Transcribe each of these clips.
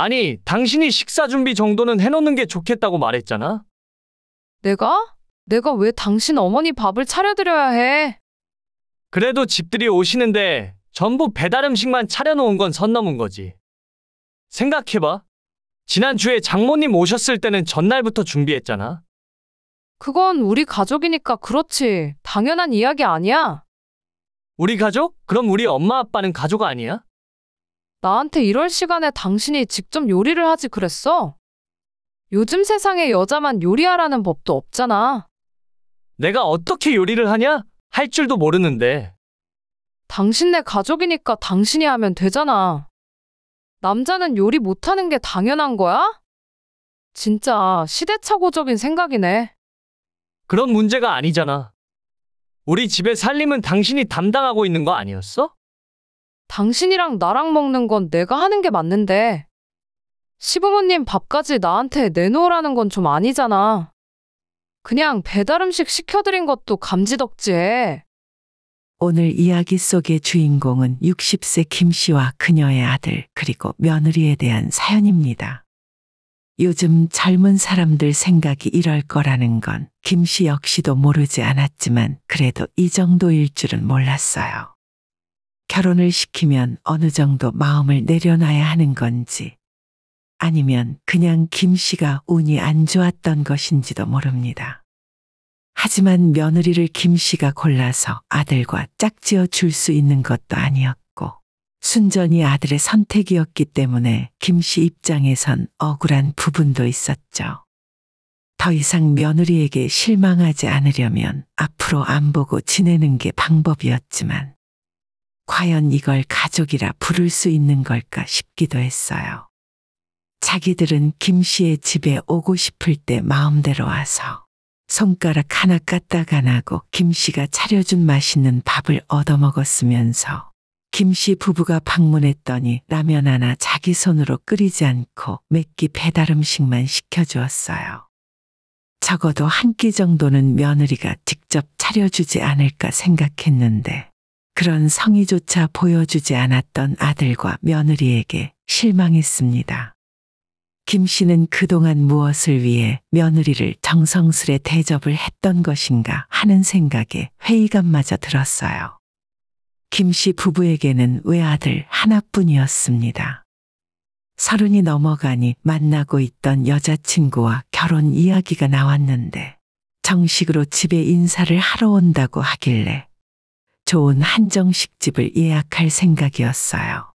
아니, 당신이 식사 준비 정도는 해놓는 게 좋겠다고 말했잖아. 내가? 내가 왜 당신 어머니 밥을 차려드려야 해? 그래도 집들이 오시는데 전부 배달 음식만 차려놓은 건 선 넘은 거지. 생각해봐. 지난주에 장모님 오셨을 때는 전날부터 준비했잖아. 그건 우리 가족이니까 그렇지. 당연한 이야기 아니야. 우리 가족? 그럼 우리 엄마 아빠는 가족 아니야? 나한테 이럴 시간에 당신이 직접 요리를 하지 그랬어? 요즘 세상에 여자만 요리하라는 법도 없잖아. 내가 어떻게 요리를 하냐? 할 줄도 모르는데. 당신네 가족이니까 당신이 하면 되잖아. 남자는 요리 못하는 게 당연한 거야? 진짜 시대착오적인 생각이네. 그런 문제가 아니잖아. 우리 집의 살림은 당신이 담당하고 있는 거 아니었어? 당신이랑 나랑 먹는 건 내가 하는 게 맞는데 시부모님 밥까지 나한테 내놓으라는 건 좀 아니잖아. 그냥 배달 음식 시켜드린 것도 감지덕지해. 오늘 이야기 속의 주인공은 60세 김 씨와 그녀의 아들 그리고 며느리에 대한 사연입니다. 요즘 젊은 사람들 생각이 이럴 거라는 건 김 씨 역시도 모르지 않았지만 그래도 이 정도일 줄은 몰랐어요. 결혼을 시키면 어느 정도 마음을 내려놔야 하는 건지 아니면 그냥 김 씨가 운이 안 좋았던 것인지도 모릅니다. 하지만 며느리를 김 씨가 골라서 아들과 짝지어 줄 수 있는 것도 아니었고 순전히 아들의 선택이었기 때문에 김 씨 입장에선 억울한 부분도 있었죠. 더 이상 며느리에게 실망하지 않으려면 앞으로 안 보고 지내는 게 방법이었지만 과연 이걸 가족이라 부를 수 있는 걸까 싶기도 했어요. 자기들은 김 씨의 집에 오고 싶을 때 마음대로 와서 손가락 하나 까딱 안 하고 김 씨가 차려준 맛있는 밥을 얻어먹었으면서 김 씨 부부가 방문했더니 라면 하나 자기 손으로 끓이지 않고 맵기 배달 음식만 시켜주었어요. 적어도 한 끼 정도는 며느리가 직접 차려주지 않을까 생각했는데 그런 성의조차 보여주지 않았던 아들과 며느리에게 실망했습니다. 김 씨는 그동안 무엇을 위해 며느리를 정성스레 대접을 했던 것인가 하는 생각에 회의감마저 들었어요. 김 씨 부부에게는 외아들 하나뿐이었습니다. 30이 넘어가니 만나고 있던 여자친구와 결혼 이야기가 나왔는데 정식으로 집에 인사를 하러 온다고 하길래 좋은 한정식집을 예약할 생각이었어요.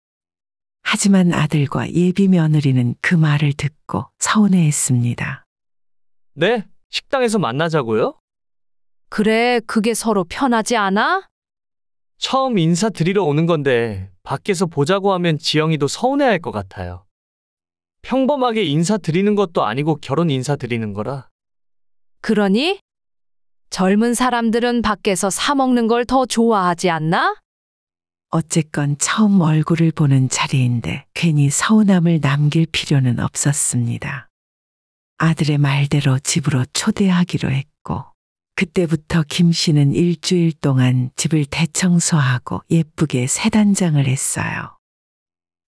하지만 아들과 예비 며느리는 그 말을 듣고 서운해했습니다. 네? 식당에서 만나자고요? 그래, 그게 서로 편하지 않아? 처음 인사드리러 오는 건데 밖에서 보자고 하면 지영이도 서운해할 것 같아요. 평범하게 인사드리는 것도 아니고 결혼 인사드리는 거라. 그러니? 젊은 사람들은 밖에서 사 먹는 걸 더 좋아하지 않나? 어쨌건 처음 얼굴을 보는 자리인데 괜히 서운함을 남길 필요는 없었습니다. 아들의 말대로 집으로 초대하기로 했고 그때부터 김 씨는 일주일 동안 집을 대청소하고 예쁘게 새단장을 했어요.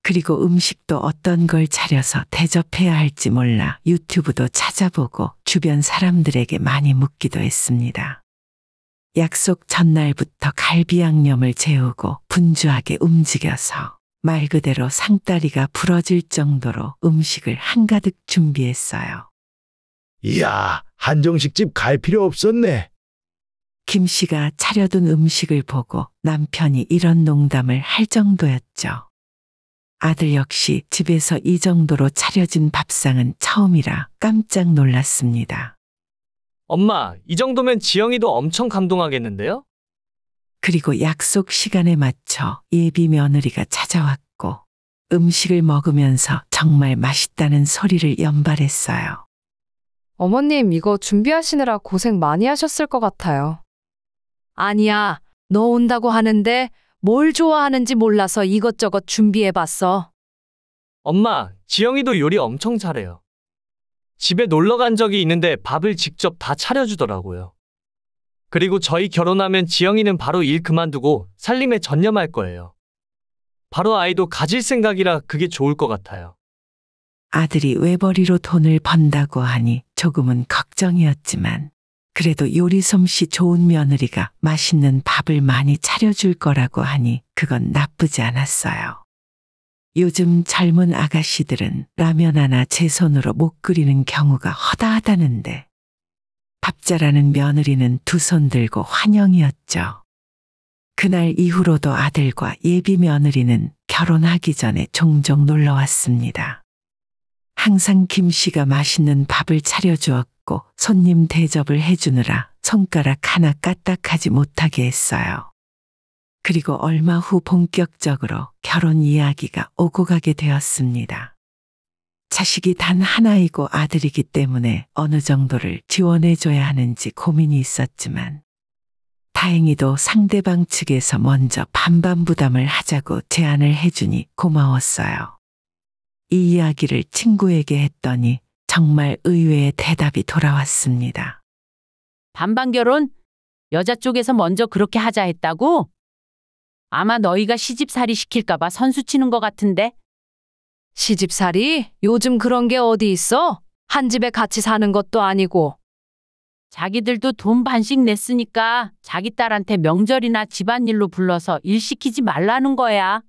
그리고 음식도 어떤 걸 차려서 대접해야 할지 몰라 유튜브도 찾아보고 주변 사람들에게 많이 묻기도 했습니다. 약속 전날부터 갈비 양념을 재우고 분주하게 움직여서 말 그대로 상다리가 부러질 정도로 음식을 한가득 준비했어요. 이야, 한정식집 갈 필요 없었네. 김 씨가 차려둔 음식을 보고 남편이 이런 농담을 할 정도였죠. 아들 역시 집에서 이 정도로 차려진 밥상은 처음이라 깜짝 놀랐습니다. 엄마, 이 정도면 지영이도 엄청 감동하겠는데요? 그리고 약속 시간에 맞춰 예비 며느리가 찾아왔고 음식을 먹으면서 정말 맛있다는 소리를 연발했어요. 어머님, 이거 준비하시느라 고생 많이 하셨을 것 같아요. 아니야, 너 온다고 하는데 뭘 좋아하는지 몰라서 이것저것 준비해봤어. 엄마, 지영이도 요리 엄청 잘해요. 집에 놀러 간 적이 있는데 밥을 직접 다 차려주더라고요. 그리고 저희 결혼하면 지영이는 바로 일 그만두고 살림에 전념할 거예요. 바로 아이도 가질 생각이라 그게 좋을 것 같아요. 아들이 외벌이로 돈을 번다고 하니 조금은 걱정이었지만 그래도 요리 솜씨 좋은 며느리가 맛있는 밥을 많이 차려줄 거라고 하니 그건 나쁘지 않았어요. 요즘 젊은 아가씨들은 라면 하나 제 손으로 못 끓이는 경우가 허다하다는데 밥 잘하는 며느리는 두 손 들고 환영이었죠. 그날 이후로도 아들과 예비 며느리는 결혼하기 전에 종종 놀러 왔습니다. 항상 김 씨가 맛있는 밥을 차려주었고 손님 대접을 해주느라 손가락 하나 까딱하지 못하게 했어요. 그리고 얼마 후 본격적으로 결혼 이야기가 오고 가게 되었습니다. 자식이 단 하나이고 아들이기 때문에 어느 정도를 지원해줘야 하는지 고민이 있었지만 다행히도 상대방 측에서 먼저 반반 부담을 하자고 제안을 해주니 고마웠어요. 이 이야기를 친구에게 했더니 정말 의외의 대답이 돌아왔습니다. 반반 결혼? 여자 쪽에서 먼저 그렇게 하자 했다고? 아마 너희가 시집살이 시킬까봐 선수 치는 것 같은데? 시집살이? 요즘 그런 게 어디 있어? 한 집에 같이 사는 것도 아니고. 자기들도 돈 반씩 냈으니까 자기 딸한테 명절이나 집안일로 불러서 일 시키지 말라는 거야.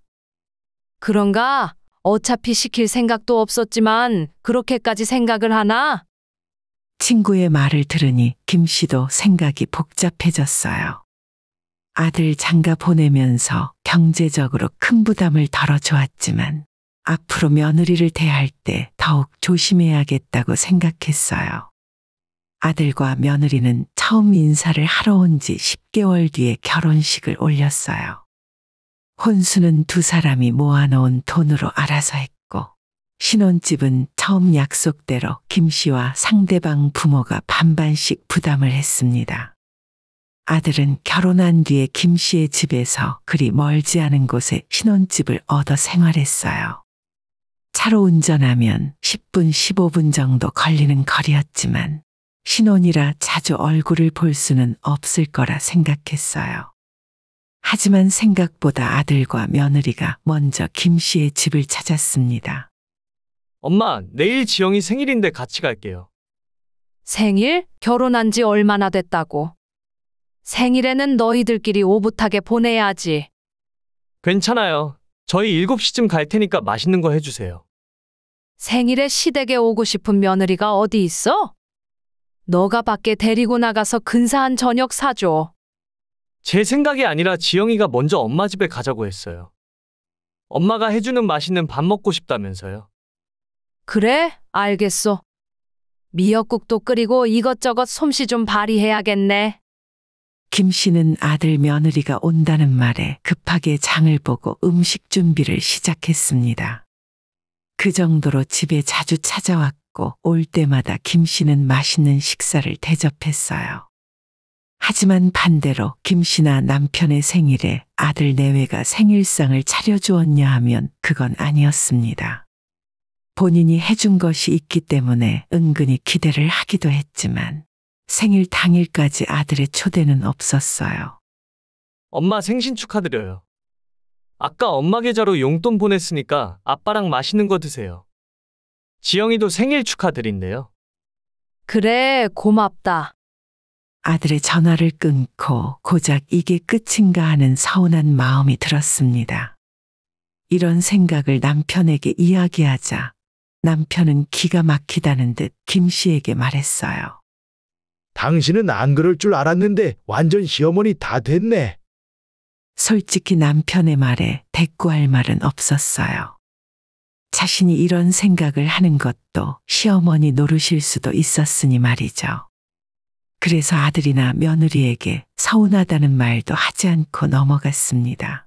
그런가? 어차피 시킬 생각도 없었지만 그렇게까지 생각을 하나? 친구의 말을 들으니 김 씨도 생각이 복잡해졌어요. 아들 장가 보내면서 경제적으로 큰 부담을 덜어주었지만 앞으로 며느리를 대할 때 더욱 조심해야겠다고 생각했어요. 아들과 며느리는 처음 인사를 하러 온 지 10개월 뒤에 결혼식을 올렸어요. 혼수는 두 사람이 모아놓은 돈으로 알아서 했고 신혼집은 처음 약속대로 김 씨와 상대방 부모가 반반씩 부담을 했습니다. 아들은 결혼한 뒤에 김 씨의 집에서 그리 멀지 않은 곳에 신혼집을 얻어 생활했어요. 차로 운전하면 10분, 15분 정도 걸리는 거리였지만 신혼이라 자주 얼굴을 볼 수는 없을 거라 생각했어요. 하지만 생각보다 아들과 며느리가 먼저 김 씨의 집을 찾았습니다. 엄마, 내일 지영이 생일인데 같이 갈게요. 생일? 결혼한 지 얼마나 됐다고. 생일에는 너희들끼리 오붓하게 보내야지. 괜찮아요. 저희 7시쯤 갈 테니까 맛있는 거 해주세요. 생일에 시댁에 오고 싶은 며느리가 어디 있어? 너가 밖에 데리고 나가서 근사한 저녁 사줘. 제 생각이 아니라 지영이가 먼저 엄마 집에 가자고 했어요. 엄마가 해주는 맛있는 밥 먹고 싶다면서요. 그래? 알겠어. 미역국도 끓이고 이것저것 솜씨 좀 발휘해야겠네. 김 씨는 아들 며느리가 온다는 말에 급하게 장을 보고 음식 준비를 시작했습니다. 그 정도로 집에 자주 찾아왔고 올 때마다 김 씨는 맛있는 식사를 대접했어요. 하지만 반대로 김 씨나 남편의 생일에 아들 내외가 생일상을 차려주었냐 하면 그건 아니었습니다. 본인이 해준 것이 있기 때문에 은근히 기대를 하기도 했지만 생일 당일까지 아들의 초대는 없었어요. 엄마 생신 축하드려요. 아까 엄마 계좌로 용돈 보냈으니까 아빠랑 맛있는 거 드세요. 지영이도 생일 축하드린대요. 그래, 고맙다. 아들의 전화를 끊고 고작 이게 끝인가 하는 서운한 마음이 들었습니다. 이런 생각을 남편에게 이야기하자 남편은 기가 막히다는 듯 김 씨에게 말했어요. 당신은 안 그럴 줄 알았는데 완전 시어머니 다 됐네. 솔직히 남편의 말에 대꾸할 말은 없었어요. 자신이 이런 생각을 하는 것도 시어머니 노릇일 수도 있었으니 말이죠. 그래서 아들이나 며느리에게 서운하다는 말도 하지 않고 넘어갔습니다.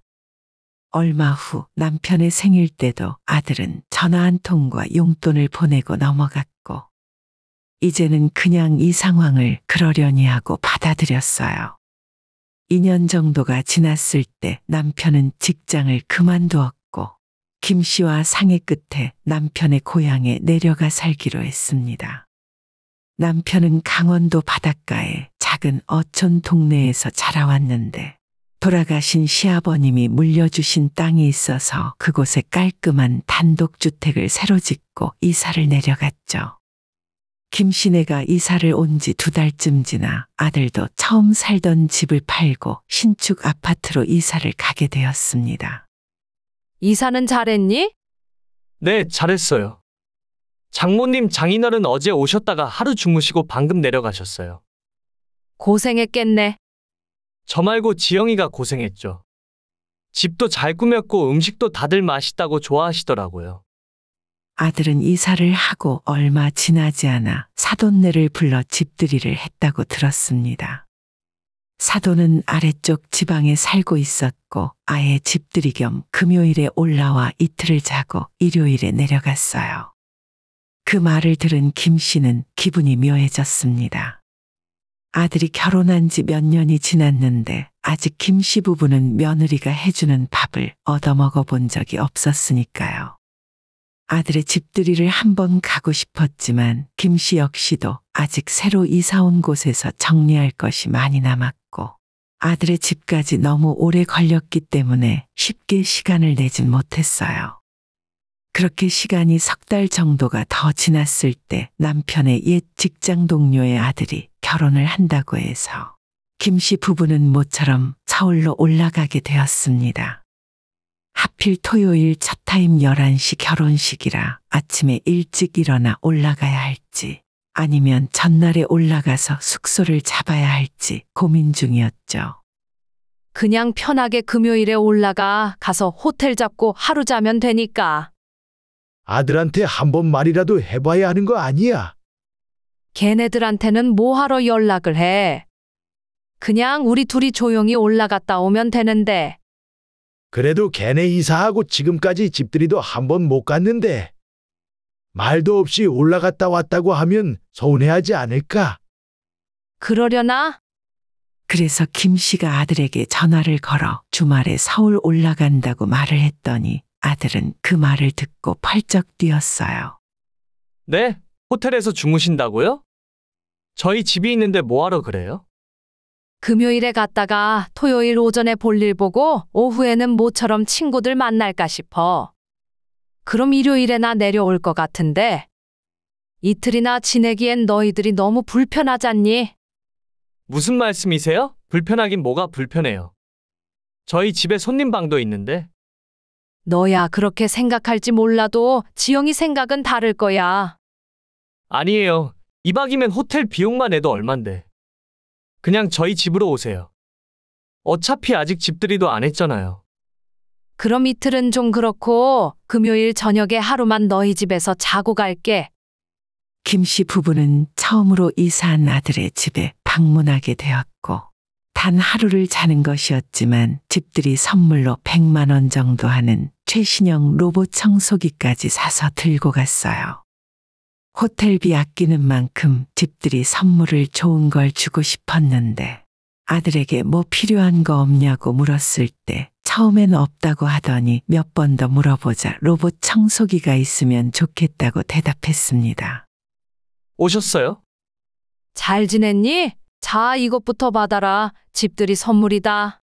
얼마 후 남편의 생일 때도 아들은 전화 한 통과 용돈을 보내고 넘어갔고 이제는 그냥 이 상황을 그러려니 하고 받아들였어요. 2년 정도가 지났을 때 남편은 직장을 그만두었고 김 씨와 상의 끝에 남편의 고향에 내려가 살기로 했습니다. 남편은 강원도 바닷가의 작은 어촌 동네에서 자라왔는데 돌아가신 시아버님이 물려주신 땅이 있어서 그곳에 깔끔한 단독주택을 새로 짓고 이사를 내려갔죠. 김씨네가 이사를 온 지 2달쯤 지나 아들도 처음 살던 집을 팔고 신축 아파트로 이사를 가게 되었습니다. 이사는 잘했니? 네, 잘했어요. 장모님 장인어른 어제 오셨다가 하루 주무시고 방금 내려가셨어요. 고생했겠네. 저 말고 지영이가 고생했죠. 집도 잘 꾸몄고 음식도 다들 맛있다고 좋아하시더라고요. 아들은 이사를 하고 얼마 지나지 않아 사돈네를 불러 집들이를 했다고 들었습니다. 사돈은 아래쪽 지방에 살고 있었고 아예 집들이 겸 금요일에 올라와 이틀을 자고 일요일에 내려갔어요. 그 말을 들은 김 씨는 기분이 묘해졌습니다. 아들이 결혼한 지 몇 년이 지났는데 아직 김 씨 부부는 며느리가 해주는 밥을 얻어먹어 본 적이 없었으니까요. 아들의 집들이를 한번 가고 싶었지만 김 씨 역시도 아직 새로 이사 온 곳에서 정리할 것이 많이 남았고 아들의 집까지 너무 오래 걸렸기 때문에 쉽게 시간을 내진 못했어요. 그렇게 시간이 3달 정도가 더 지났을 때 남편의 옛 직장 동료의 아들이 결혼을 한다고 해서 김 씨 부부는 모처럼 서울로 올라가게 되었습니다. 하필 토요일 첫 타임 11시 결혼식이라 아침에 일찍 일어나 올라가야 할지 아니면 전날에 올라가서 숙소를 잡아야 할지 고민 중이었죠. 그냥 편하게 금요일에 가서 호텔 잡고 하루 자면 되니까. 아들한테 한 번 말이라도 해봐야 하는 거 아니야? 걔네들한테는 뭐하러 연락을 해. 그냥 우리 둘이 조용히 올라갔다 오면 되는데. 그래도 걔네 이사하고 지금까지 집들이도 한 번 못 갔는데 말도 없이 올라갔다 왔다고 하면 서운해하지 않을까? 그러려나? 그래서 김 씨가 아들에게 전화를 걸어 주말에 서울 올라간다고 말을 했더니 아들은 그 말을 듣고 펄쩍 뛰었어요. 네? 호텔에서 주무신다고요? 저희 집이 있는데 뭐하러 그래요? 금요일에 갔다가 토요일 오전에 볼일 보고 오후에는 모처럼 친구들 만날까 싶어. 그럼 일요일에나 내려올 것 같은데. 이틀이나 지내기엔 너희들이 너무 불편하잖니? 무슨 말씀이세요? 불편하긴 뭐가 불편해요. 저희 집에 손님 방도 있는데. 너야 그렇게 생각할지 몰라도 지영이 생각은 다를 거야. 아니에요. 2박이면 호텔 비용만 해도 얼만데. 그냥 저희 집으로 오세요. 어차피 아직 집들이도 안 했잖아요. 그럼 이틀은 좀 그렇고 금요일 저녁에 하루만 너희 집에서 자고 갈게. 김 씨 부부는 처음으로 이사한 아들의 집에 방문하게 되었고 단 하루를 자는 것이었지만 집들이 선물로 100만 원 정도 하는 최신형 로봇 청소기까지 사서 들고 갔어요. 호텔비 아끼는 만큼 집들이 선물을 좋은 걸 주고 싶었는데 아들에게 뭐 필요한 거 없냐고 물었을 때 처음엔 없다고 하더니 몇 번 더 물어보자 로봇 청소기가 있으면 좋겠다고 대답했습니다. 오셨어요? 잘 지냈니? 자, 이것부터 받아라. 집들이 선물이다.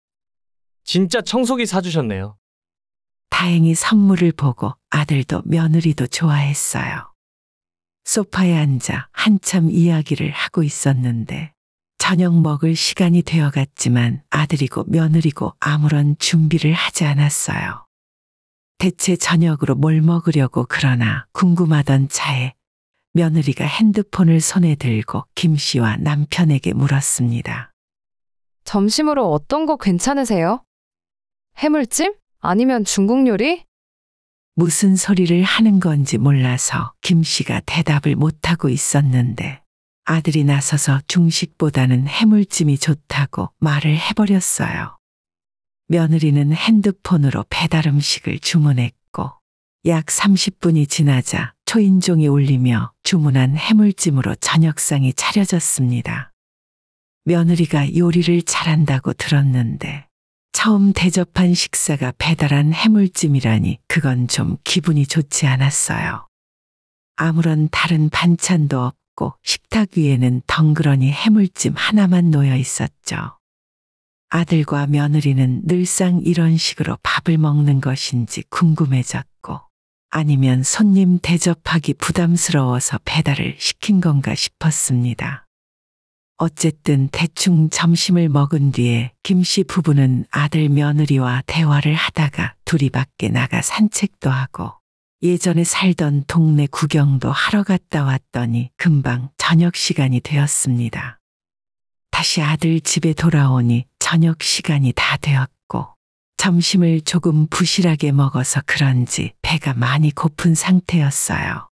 진짜 청소기 사주셨네요. 다행히 선물을 보고 아들도 며느리도 좋아했어요. 소파에 앉아 한참 이야기를 하고 있었는데 저녁 먹을 시간이 되어갔지만 아들이고 며느리고 아무런 준비를 하지 않았어요. 대체 저녁으로 뭘 먹으려고 그러나 궁금하던 차에 며느리가 핸드폰을 손에 들고 김 씨와 남편에게 물었습니다. 점심으로 어떤 거 괜찮으세요? 해물찜? 아니면 중국 요리? 무슨 소리를 하는 건지 몰라서 김 씨가 대답을 못하고 있었는데 아들이 나서서 중식보다는 해물찜이 좋다고 말을 해버렸어요. 며느리는 핸드폰으로 배달 음식을 주문했고 약 30분이 지나자 초인종이 울리며 주문한 해물찜으로 저녁상이 차려졌습니다. 며느리가 요리를 잘한다고 들었는데 처음 대접한 식사가 배달한 해물찜이라니 그건 좀 기분이 좋지 않았어요. 아무런 다른 반찬도 없고 식탁 위에는 덩그러니 해물찜 하나만 놓여 있었죠. 아들과 며느리는 늘상 이런 식으로 밥을 먹는 것인지 궁금해졌고, 아니면 손님 대접하기 부담스러워서 배달을 시킨 건가 싶었습니다. 어쨌든 대충 점심을 먹은 뒤에 김씨 부부는 아들 며느리와 대화를 하다가 둘이 밖에 나가 산책도 하고 예전에 살던 동네 구경도 하러 갔다 왔더니 금방 저녁 시간이 되었습니다. 다시 아들 집에 돌아오니 저녁 시간이 다 되었고 점심을 조금 부실하게 먹어서 그런지 배가 많이 고픈 상태였어요.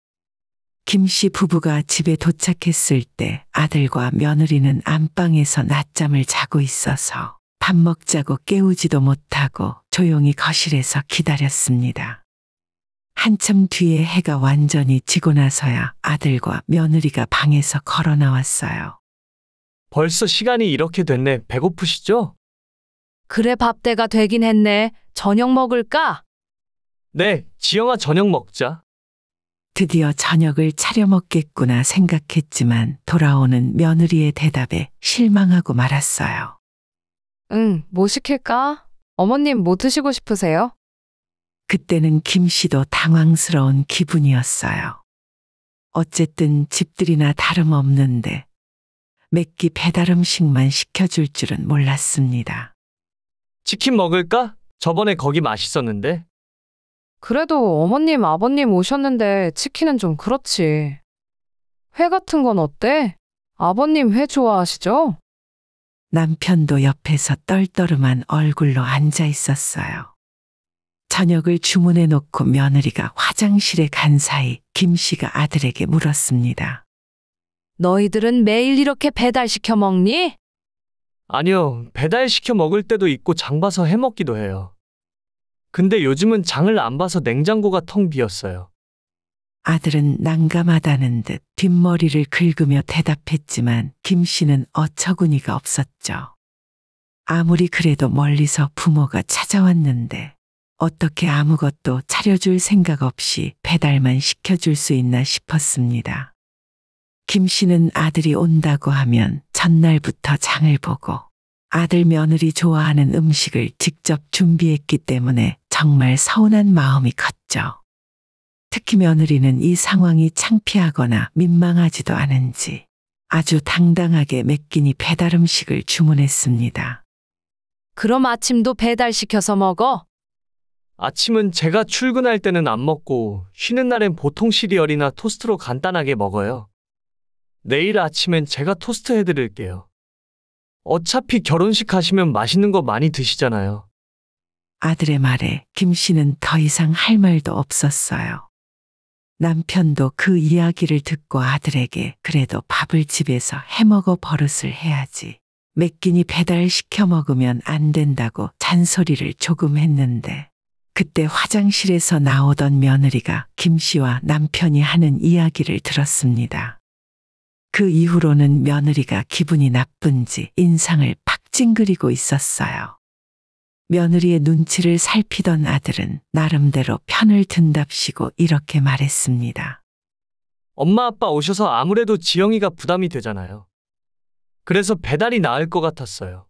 김씨 부부가 집에 도착했을 때 아들과 며느리는 안방에서 낮잠을 자고 있어서 밥 먹자고 깨우지도 못하고 조용히 거실에서 기다렸습니다. 한참 뒤에 해가 완전히 지고 나서야 아들과 며느리가 방에서 걸어 나왔어요. 벌써 시간이 이렇게 됐네. 배고프시죠? 그래, 밥 때가 되긴 했네. 저녁 먹을까? 네, 지영아 저녁 먹자. 드디어 저녁을 차려 먹겠구나 생각했지만 돌아오는 며느리의 대답에 실망하고 말았어요. 응, 뭐 시킬까? 어머님 뭐 드시고 싶으세요? 그때는 김 씨도 당황스러운 기분이었어요. 어쨌든 집들이나 다름없는데 매끼 배달 음식만 시켜줄 줄은 몰랐습니다. 치킨 먹을까? 저번에 거기 맛있었는데. 그래도 어머님, 아버님 오셨는데 치킨은 좀 그렇지. 회 같은 건 어때? 아버님 회 좋아하시죠? 남편도 옆에서 떨떠름한 얼굴로 앉아 있었어요. 저녁을 주문해 놓고 며느리가 화장실에 간 사이 김 씨가 아들에게 물었습니다. 너희들은 매일 이렇게 배달시켜 먹니? 아니요, 배달시켜 먹을 때도 있고 장 봐서 해 먹기도 해요. 근데 요즘은 장을 안 봐서 냉장고가 텅 비었어요. 아들은 난감하다는 듯 뒷머리를 긁으며 대답했지만 김 씨는 어처구니가 없었죠. 아무리 그래도 멀리서 부모가 찾아왔는데 어떻게 아무것도 차려줄 생각 없이 배달만 시켜줄 수 있나 싶었습니다. 김 씨는 아들이 온다고 하면 전날부터 장을 보고 아들 며느리 좋아하는 음식을 직접 준비했기 때문에 정말 서운한 마음이 컸죠. 특히 며느리는 이 상황이 창피하거나 민망하지도 않은지 아주 당당하게 매 끼니 배달 음식을 주문했습니다. 그럼 아침도 배달시켜서 먹어? 아침은 제가 출근할 때는 안 먹고 쉬는 날엔 보통 시리얼이나 토스트로 간단하게 먹어요. 내일 아침엔 제가 토스트 해드릴게요. 어차피 결혼식 하시면 맛있는 거 많이 드시잖아요. 아들의 말에 김 씨는 더 이상 할 말도 없었어요. 남편도 그 이야기를 듣고 아들에게 그래도 밥을 집에서 해먹어 버릇을 해야지. 매 끼니 배달시켜 먹으면 안 된다고 잔소리를 조금 했는데 그때 화장실에서 나오던 며느리가 김 씨와 남편이 하는 이야기를 들었습니다. 그 이후로는 며느리가 기분이 나쁜지 인상을 팍 찡그리고 있었어요. 며느리의 눈치를 살피던 아들은 나름대로 편을 든답시고 이렇게 말했습니다. 엄마 아빠 오셔서 아무래도 지영이가 부담이 되잖아요. 그래서 배달이 나을 것 같았어요.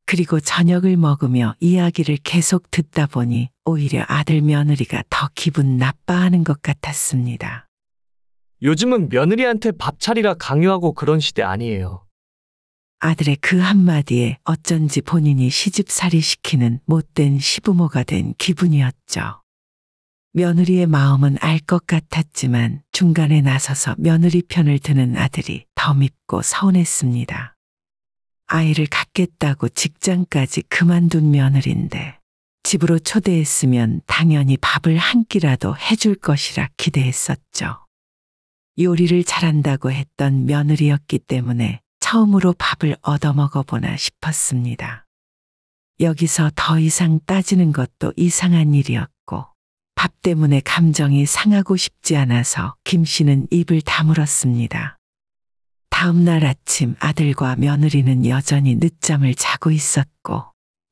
그리고 저녁을 먹으며 이야기를 계속 듣다 보니 오히려 아들 며느리가 더 기분 나빠하는 것 같았습니다. 요즘은 며느리한테 밥 차리라 강요하고 그런 시대 아니에요. 아들의 그 한마디에 어쩐지 본인이 시집살이 시키는 못된 시부모가 된 기분이었죠. 며느리의 마음은 알 것 같았지만 중간에 나서서 며느리 편을 드는 아들이 더 밉고 서운했습니다. 아이를 갖겠다고 직장까지 그만둔 며느리인데 집으로 초대했으면 당연히 밥을 한 끼라도 해줄 것이라 기대했었죠. 요리를 잘한다고 했던 며느리였기 때문에 처음으로 밥을 얻어먹어보나 싶었습니다. 여기서 더 이상 따지는 것도 이상한 일이었고 밥 때문에 감정이 상하고 싶지 않아서 김 씨는 입을 다물었습니다. 다음 날 아침 아들과 며느리는 여전히 늦잠을 자고 있었고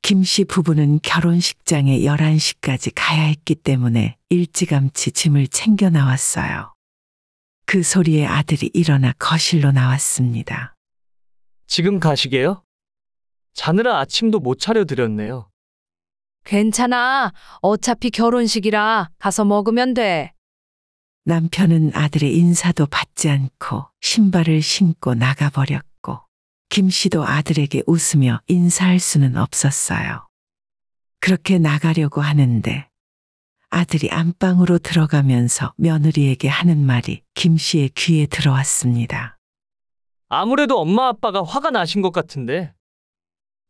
김 씨 부부는 결혼식장에 11시까지 가야 했기 때문에 일찌감치 짐을 챙겨 나왔어요. 그 소리에 아들이 일어나 거실로 나왔습니다. 지금 가시게요? 자느라 아침도 못 차려드렸네요. 괜찮아. 어차피 결혼식이라 가서 먹으면 돼. 남편은 아들의 인사도 받지 않고 신발을 신고 나가버렸고 김 씨도 아들에게 웃으며 인사할 수는 없었어요. 그렇게 나가려고 하는데 아들이 안방으로 들어가면서 며느리에게 하는 말이 김 씨의 귀에 들어왔습니다. 아무래도 엄마 아빠가 화가 나신 것 같은데.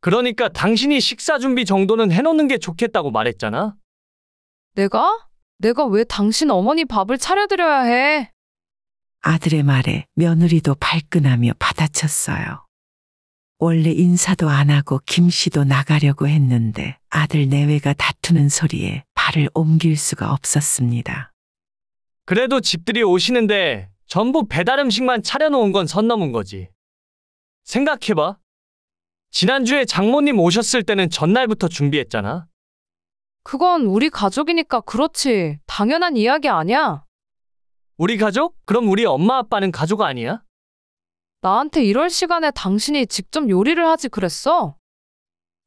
그러니까 당신이 식사 준비 정도는 해놓는 게 좋겠다고 말했잖아. 내가 왜 당신 어머니 밥을 차려드려야 해? 아들의 말에 며느리도 발끈하며 받아쳤어요. 원래 인사도 안 하고 김 씨도 나가려고 했는데 아들 내외가 다투는 소리에 발을 옮길 수가 없었습니다. 그래도 집들이 오시는데 전부 배달 음식만 차려놓은 건 선 넘은 거지. 생각해봐. 지난주에 장모님 오셨을 때는 전날부터 준비했잖아. 그건 우리 가족이니까 그렇지. 당연한 이야기 아니야. 우리 가족? 그럼 우리 엄마 아빠는 가족 아니야? 나한테 이럴 시간에 당신이 직접 요리를 하지 그랬어?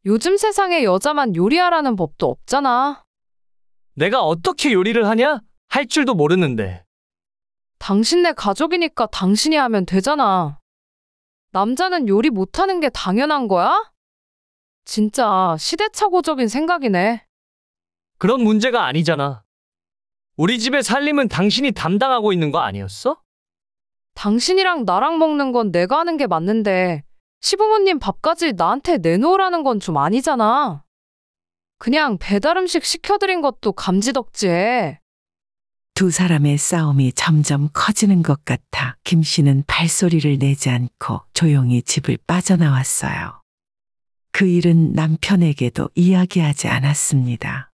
요즘 세상에 여자만 요리하라는 법도 없잖아. 내가 어떻게 요리를 하냐? 할 줄도 모르는데. 당신네 가족이니까 당신이 하면 되잖아. 남자는 요리 못하는 게 당연한 거야? 진짜 시대착오적인 생각이네. 그런 문제가 아니잖아. 우리 집의 살림은 당신이 담당하고 있는 거 아니었어? 당신이랑 나랑 먹는 건 내가 하는 게 맞는데 시부모님 밥까지 나한테 내놓으라는 건 좀 아니잖아. 그냥 배달 음식 시켜드린 것도 감지덕지해. 두 사람의 싸움이 점점 커지는 것 같아 김 씨는 발소리를 내지 않고 조용히 집을 빠져나왔어요. 그 일은 남편에게도 이야기하지 않았습니다.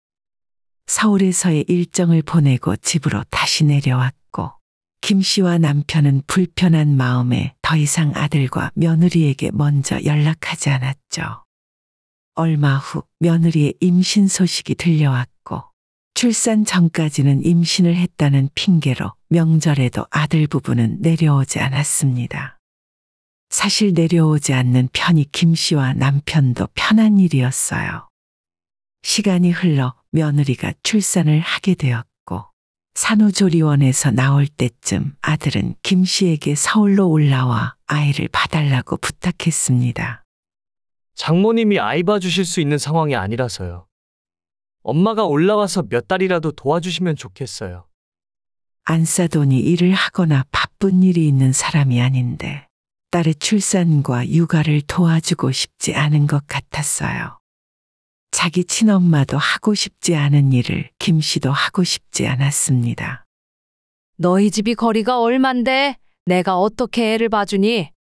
서울에서의 일정을 보내고 집으로 다시 내려왔고 김 씨와 남편은 불편한 마음에 더 이상 아들과 며느리에게 먼저 연락하지 않았죠. 얼마 후 며느리의 임신 소식이 들려왔고 출산 전까지는 임신을 했다는 핑계로 명절에도 아들 부부는 내려오지 않았습니다. 사실 내려오지 않는 편이 김 씨와 남편도 편한 일이었어요. 시간이 흘러 며느리가 출산을 하게 되었고 산후조리원에서 나올 때쯤 아들은 김 씨에게 서울로 올라와 아이를 봐달라고 부탁했습니다. 장모님이 아이 봐주실 수 있는 상황이 아니라서요. 엄마가 올라와서 몇 달이라도 도와주시면 좋겠어요. 안싸돈이 일을 하거나 바쁜 일이 있는 사람이 아닌데 딸의 출산과 육아를 도와주고 싶지 않은 것 같았어요. 자기 친엄마도 하고 싶지 않은 일을 김 씨도 하고 싶지 않았습니다. 너희 집이 거리가 얼만데 내가 어떻게 애를 봐주니?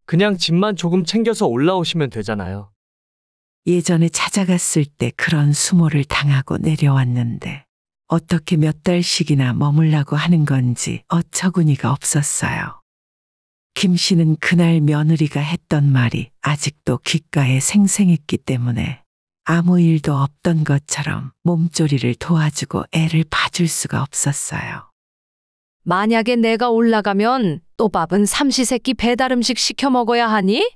그냥 집만 조금 챙겨서 올라오시면 되잖아요. 예전에 찾아갔을 때 그런 수모를 당하고 내려왔는데 어떻게 몇 달씩이나 머물라고 하는 건지 어처구니가 없었어요. 김 씨는 그날 며느리가 했던 말이 아직도 귓가에 생생했기 때문에 아무 일도 없던 것처럼 몸조리를 도와주고 애를 봐줄 수가 없었어요. 만약에 내가 올라가면 또 밥은 삼시세끼 배달 음식 시켜 먹어야 하니?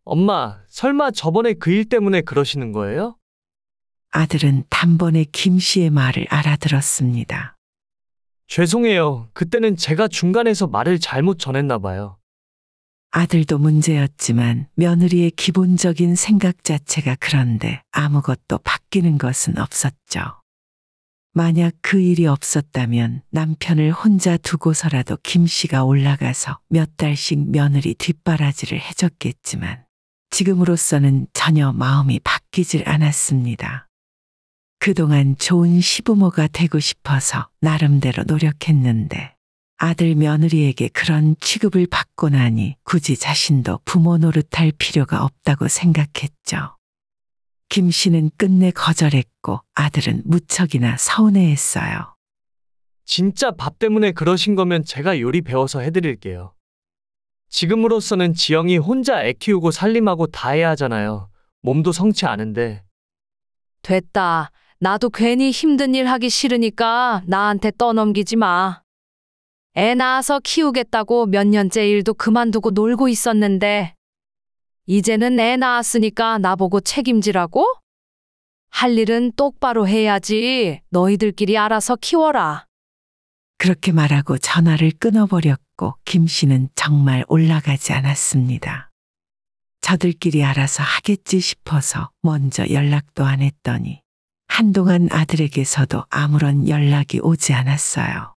엄마, 설마 저번에 그 일 때문에 그러시는 거예요? 아들은 단번에 김 씨의 말을 알아들었습니다. 죄송해요. 그때는 제가 중간에서 말을 잘못 전했나 봐요. 아들도 문제였지만 며느리의 기본적인 생각 자체가 그런데 아무것도 바뀌는 것은 없었죠. 만약 그 일이 없었다면 남편을 혼자 두고서라도 김 씨가 올라가서 몇 달씩 며느리 뒷바라지를 해줬겠지만 지금으로서는 전혀 마음이 바뀌질 않았습니다. 그동안 좋은 시부모가 되고 싶어서 나름대로 노력했는데 아들 며느리에게 그런 취급을 받고 나니 굳이 자신도 부모 노릇할 필요가 없다고 생각했죠. 김 씨는 끝내 거절했고 아들은 무척이나 서운해했어요. 진짜 밥 때문에 그러신 거면 제가 요리 배워서 해드릴게요. 지금으로서는 지영이 혼자 애 키우고 살림하고 다 해야 하잖아요. 몸도 성치 않은데. 됐다. 나도 괜히 힘든 일 하기 싫으니까 나한테 떠넘기지 마. 애 낳아서 키우겠다고 몇 년째 일도 그만두고 놀고 있었는데 이제는 애 낳았으니까 나보고 책임지라고? 할 일은 똑바로 해야지. 너희들끼리 알아서 키워라. 그렇게 말하고 전화를 끊어버렸고 김 씨는 정말 올라가지 않았습니다. 저들끼리 알아서 하겠지 싶어서 먼저 연락도 안 했더니 한동안 아들에게서도 아무런 연락이 오지 않았어요.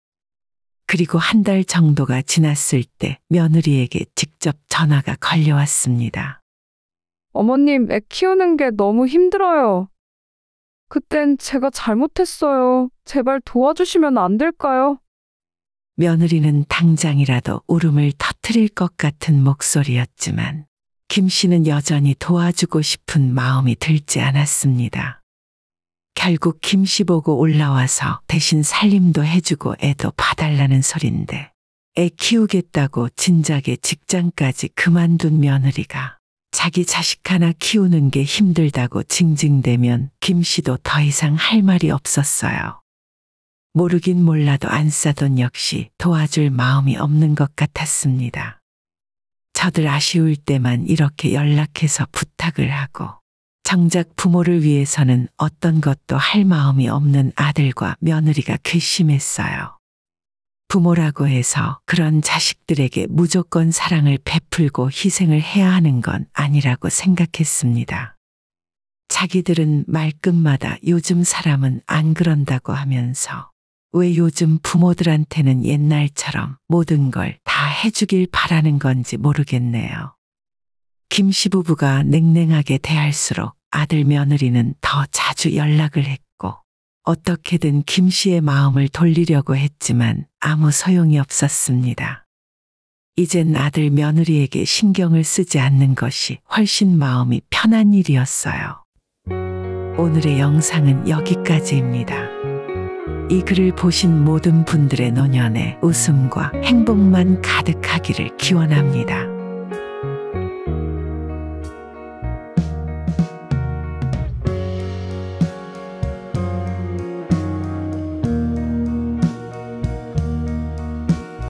그리고 한 달 정도가 지났을 때 며느리에게 직접 전화가 걸려왔습니다. 어머님, 애 키우는 게 너무 힘들어요. 그땐 제가 잘못했어요. 제발 도와주시면 안 될까요? 며느리는 당장이라도 울음을 터뜨릴 것 같은 목소리였지만 김 씨는 여전히 도와주고 싶은 마음이 들지 않았습니다. 결국 김 씨 보고 올라와서 대신 살림도 해주고 애도 봐달라는 소린데 애 키우겠다고 진작에 직장까지 그만둔 며느리가 자기 자식 하나 키우는 게 힘들다고 징징대면 김 씨도 더 이상 할 말이 없었어요. 모르긴 몰라도 안싸돈 역시 도와줄 마음이 없는 것 같았습니다. 저들 아쉬울 때만 이렇게 연락해서 부탁을 하고 정작 부모를 위해서는 어떤 것도 할 마음이 없는 아들과 며느리가 괘씸했어요. 부모라고 해서 그런 자식들에게 무조건 사랑을 베풀고 희생을 해야 하는 건 아니라고 생각했습니다. 자기들은 말끝마다 요즘 사람은 안 그런다고 하면서 왜 요즘 부모들한테는 옛날처럼 모든 걸 다 해주길 바라는 건지 모르겠네요. 김 씨 부부가 냉랭하게 대할수록 아들 며느리는 더 자주 연락을 했고 어떻게든 김 씨의 마음을 돌리려고 했지만 아무 소용이 없었습니다. 이젠 아들 며느리에게 신경을 쓰지 않는 것이 훨씬 마음이 편한 일이었어요. 오늘의 영상은 여기까지입니다. 이 글을 보신 모든 분들의 노년에 웃음과 행복만 가득하기를 기원합니다.